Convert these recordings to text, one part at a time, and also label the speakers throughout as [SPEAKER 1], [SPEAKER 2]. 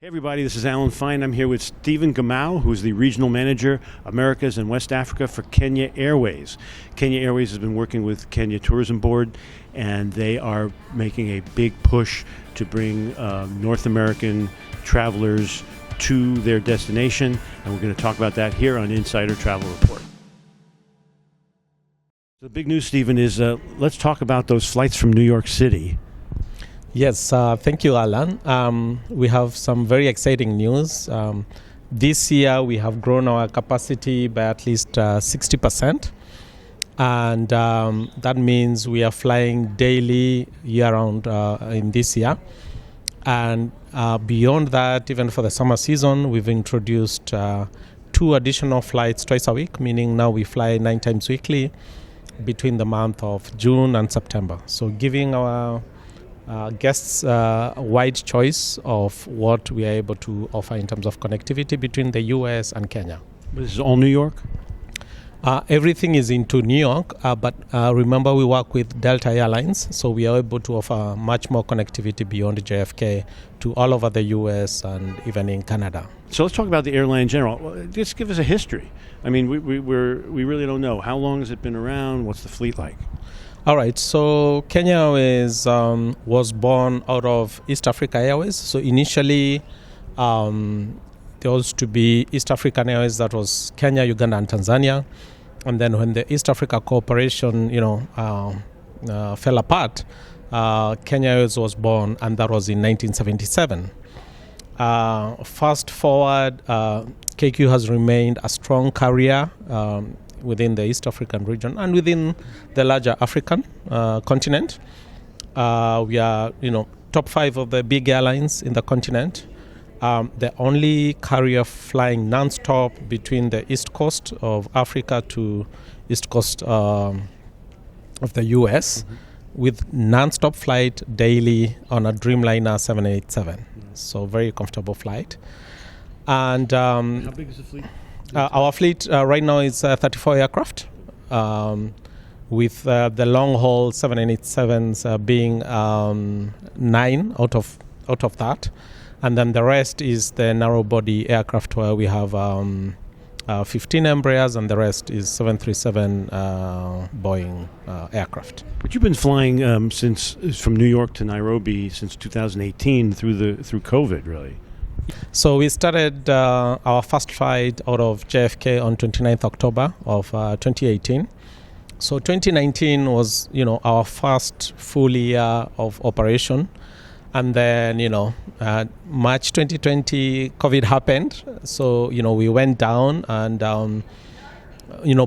[SPEAKER 1] Hey everybody, this is Alan Fine. I'm here with Stephen Gamau, who's the Regional Manager, Americas and West Africa for Kenya Airways. Kenya Airways has been working with Kenya Tourism Board, and they are making a big push to bring North American travelers to their destination, and we're going to talk about that here on Insider Travel Report. The big news, Stephen, is let's talk about those flights from New York City.
[SPEAKER 2] Yes, thank you, Alan. We have some very exciting news. This year, we have grown our capacity by at least 60%. And that means we are flying daily year-round in this year. And beyond that, even for the summer season, we've introduced 2 additional flights twice a week, meaning now we fly 9 times weekly between the month of June and September. So giving our guests a wide choice of what we are able to offer in terms of connectivity between the US and Kenya.
[SPEAKER 1] This is all New York?
[SPEAKER 2] Everything is into New York, but remember we work with Delta Airlines, so we are able to offer much more connectivity beyond JFK to all over the US and even in Canada.
[SPEAKER 1] So let's talk about the airline in general. Well, just give us a history. I mean, we really don't know. How long has it been around? What's the fleet like?
[SPEAKER 2] All right, so Kenya Airways was born out of East Africa Airways. So initially, there was to be East African Airways, that was Kenya, Uganda, and Tanzania. And then when the East Africa Cooperation, fell apart, Kenya Airways was born, and that was in 1977. Fast forward, KQ has remained a strong carrier within the East African region and within the larger African continent. We are, top 5 of the big airlines in the continent. The only carrier flying non-stop between the east coast of Africa to east coast of the US, with non-stop flight daily on a Dreamliner 787. So very comfortable flight. And
[SPEAKER 1] how big is the fleet?
[SPEAKER 2] Our fleet right now is 34 aircraft, with the long-haul 787s being 9 out of that. And then the rest is the narrow-body aircraft, where we have 15 Embraers, and the rest is 737 Boeing aircraft.
[SPEAKER 1] But you've been flying since from New York to Nairobi since 2018 through COVID, really.
[SPEAKER 2] So we started our first flight out of JFK on 29th October of 2018. So 2019 was, our first full year of operation. And then, March 2020, COVID happened. So, we went down and,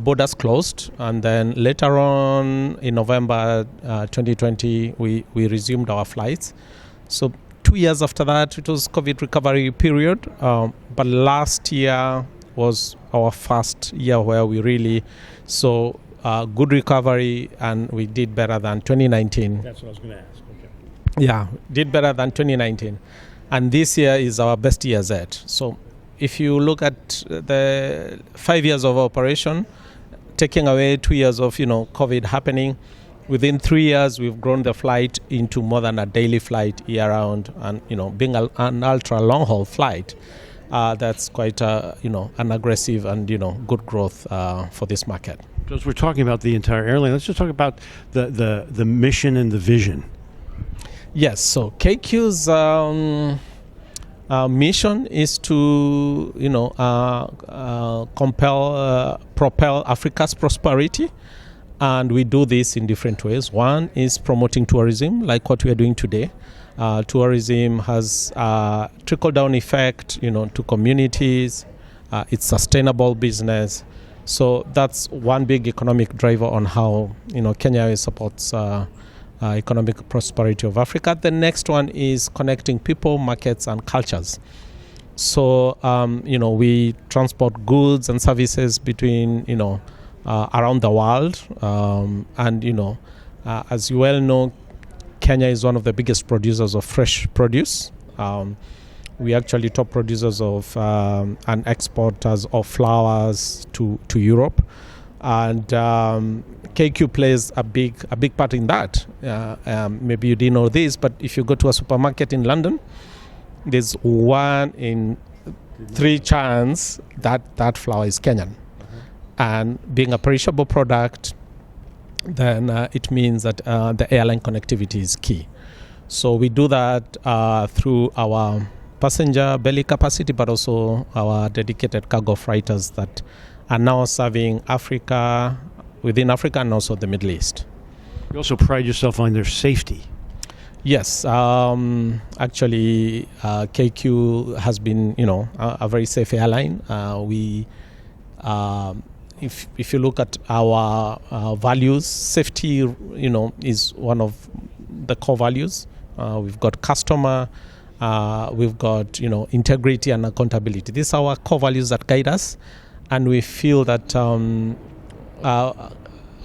[SPEAKER 2] borders closed. And then later on in November 2020, we resumed our flights. So 2 years after that, it was COVID recovery period. But last year was our first year where we really saw good recovery, and we did better than 2019.
[SPEAKER 1] That's what I was going to ask.
[SPEAKER 2] Yeah, did better than 2019. And this year is our best year yet. So if you look at the 5 years of operation, taking away 2 years of, COVID happening, within 3 years, we've grown the flight into more than a daily flight year-round. And, being an ultra-long-haul flight, that's quite, an aggressive and, good growth for this market.
[SPEAKER 1] So as we're talking about the entire airline, let's just talk about the mission and the vision.
[SPEAKER 2] Yes, so KQ's mission is to, propel Africa's prosperity. And we do this in different ways. One is promoting tourism, like what we are doing today. Tourism has a trickle-down effect, to communities. It's sustainable business. So that's one big economic driver on how, Kenya supports economic prosperity of Africa. The next one is connecting people, markets, and cultures. So, we transport goods and services between, around the world. And, as you well know, Kenya is one of the biggest producers of fresh produce. We actually top producers of and exporters of flowers to Europe. And KQ plays a big part in that. Maybe you didn't know this, but if you go to a supermarket in London, there's 1 in 3 chance that flour is Kenyan. And being a perishable product, then it means that the airline connectivity is key. So we do that through our passenger belly capacity, but also our dedicated cargo freighters that are now serving Africa, within Africa, and also the Middle East.
[SPEAKER 1] You also pride yourself on their safety.
[SPEAKER 2] Yes, actually, KQ has been, a very safe airline. If you look at our values, safety, is one of the core values. We've got customer, we've got, integrity and accountability. These are our core values that guide us, and we feel that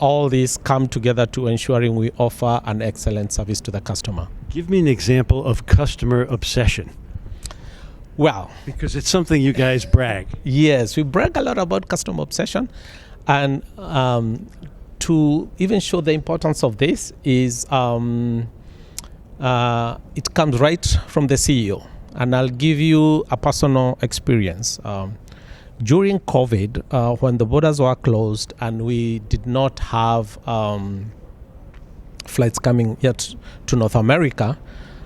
[SPEAKER 2] all these come together to ensuring we offer an excellent service to the customer.
[SPEAKER 1] Give me an example of customer obsession.
[SPEAKER 2] Well,
[SPEAKER 1] because it's something you guys brag.
[SPEAKER 2] Yes, we brag a lot about customer obsession, and to even show the importance of this is it comes right from the CEO, and I'll give you a personal experience. During COVID, when the borders were closed and we did not have flights coming yet to North America,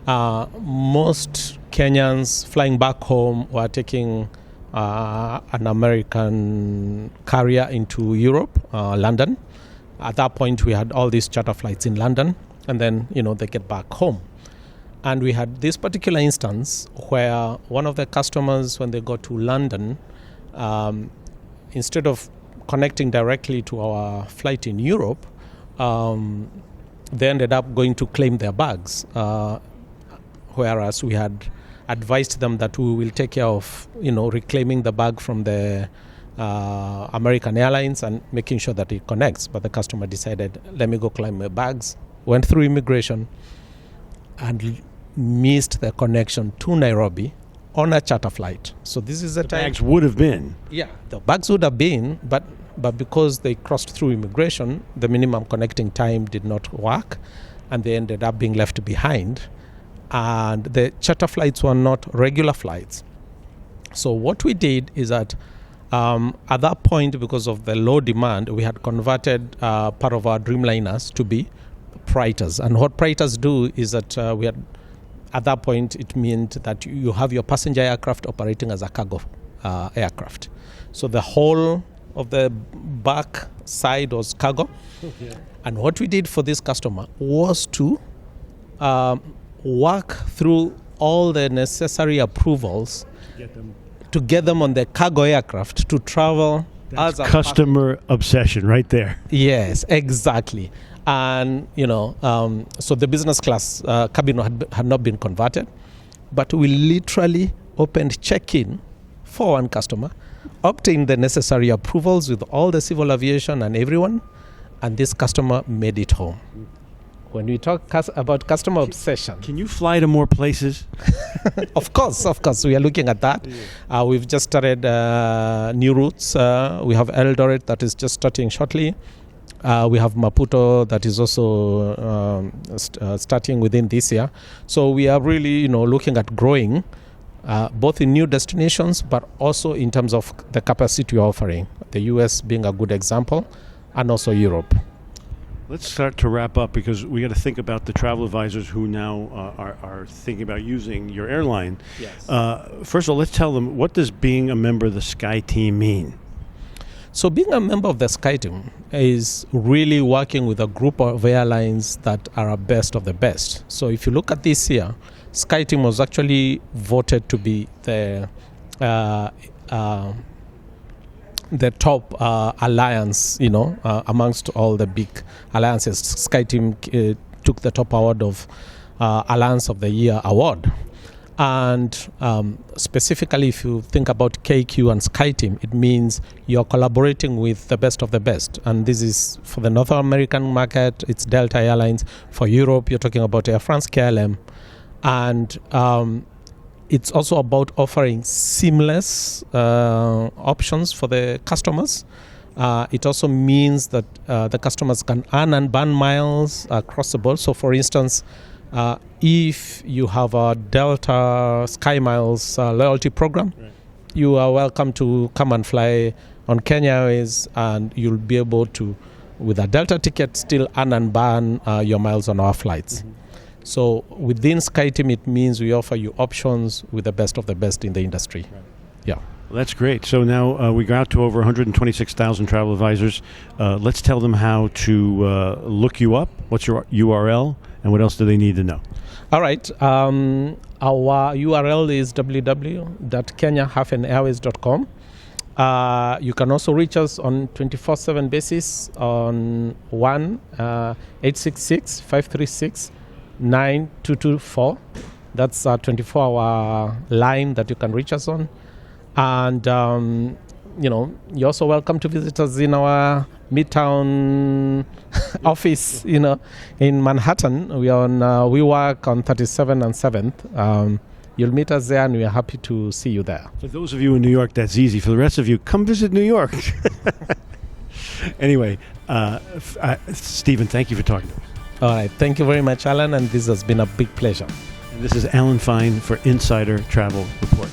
[SPEAKER 2] most Kenyans flying back home were taking an American carrier into Europe, London. At that point, we had all these charter flights in London, and then, they get back home. And we had this particular instance where one of the customers, when they got to London, instead of connecting directly to our flight in Europe, they ended up going to claim their bags, whereas we had advised them that we will take care of, reclaiming the bag from the American Airlines and making sure that it connects. But the customer decided, let me go claim my bags, went through immigration, and missed the connection to Nairobi on a charter flight. So this is the time.
[SPEAKER 1] Bags would have been.
[SPEAKER 2] Yeah, the bags would have been, but because they crossed through immigration, the minimum connecting time did not work, and they ended up being left behind. And the charter flights were not regular flights. So what we did is that at that point, because of the low demand, we had converted part of our Dreamliners to be freighters. And what freighters do is that we had, at that point, it meant that you have your passenger aircraft operating as a cargo aircraft. So the whole of the back side was cargo. Okay. And what we did for this customer was to work through all the necessary approvals to get them on the cargo aircraft to travel.
[SPEAKER 1] That's as a customer obsession right there.
[SPEAKER 2] Yes, exactly. And, so the business class cabin had not been converted, but we literally opened check-in for one customer, obtained the necessary approvals with all the civil aviation and everyone, and this customer made it home. When we talk about customer obsession.
[SPEAKER 1] Can you fly to more places?
[SPEAKER 2] Of course. We are looking at that. We've just started new routes. We have Eldoret that is just starting shortly. We have Maputo that is also starting within this year. So we are really, looking at growing both in new destinations, but also in terms of the capacity we're offering. The US being a good example, and also Europe.
[SPEAKER 1] Let's start to wrap up, because we got to think about the travel advisors who now are thinking about using your airline.
[SPEAKER 2] Yes.
[SPEAKER 1] First of all, let's tell them, what does being a member of the SkyTeam mean?
[SPEAKER 2] So being a member of the SkyTeam is really working with a group of airlines that are a best of the best. So if you look at this year, SkyTeam was actually voted to be the top alliance, amongst all the big alliances. SkyTeam took the top award of Alliance of the Year award. And specifically, if you think about KQ and SkyTeam, it means you're collaborating with the best of the best. And this is for the North American market, it's Delta Airlines. For Europe, you're talking about Air France, KLM. And it's also about offering seamless options for the customers. It also means that the customers can earn and burn miles across the board. So, for instance, If you have a Delta SkyMiles loyalty program,
[SPEAKER 1] Right.
[SPEAKER 2] you are welcome to come and fly on Kenya Airways, and you'll be able to, with a Delta ticket, still earn and burn your miles on our flights.
[SPEAKER 1] Mm-hmm.
[SPEAKER 2] So within SkyTeam, it means we offer you options with the best of the best in the industry.
[SPEAKER 1] Right.
[SPEAKER 2] Yeah.
[SPEAKER 1] Well, that's great. So now we got to over 126,000 travel advisors. Let's tell them how to look you up. What's your URL, and what else do they need to know?
[SPEAKER 2] All right. Our URL is www.kenya-airways.com. You can also reach us on 24/7 basis on 866-536-9224. That's a 24-hour line that you can reach us on. And, you're also welcome to visit us in our Midtown office, in Manhattan. We work on 37 and 7th. You'll meet us there, and we are happy to see you there.
[SPEAKER 1] For those of you in New York, that's easy. For the rest of you, come visit New York. Anyway, Stephen, thank you for talking to us.
[SPEAKER 2] All right. Thank you very much, Alan, and this has been a big pleasure.
[SPEAKER 1] And this is Alan Fine for Insider Travel Report.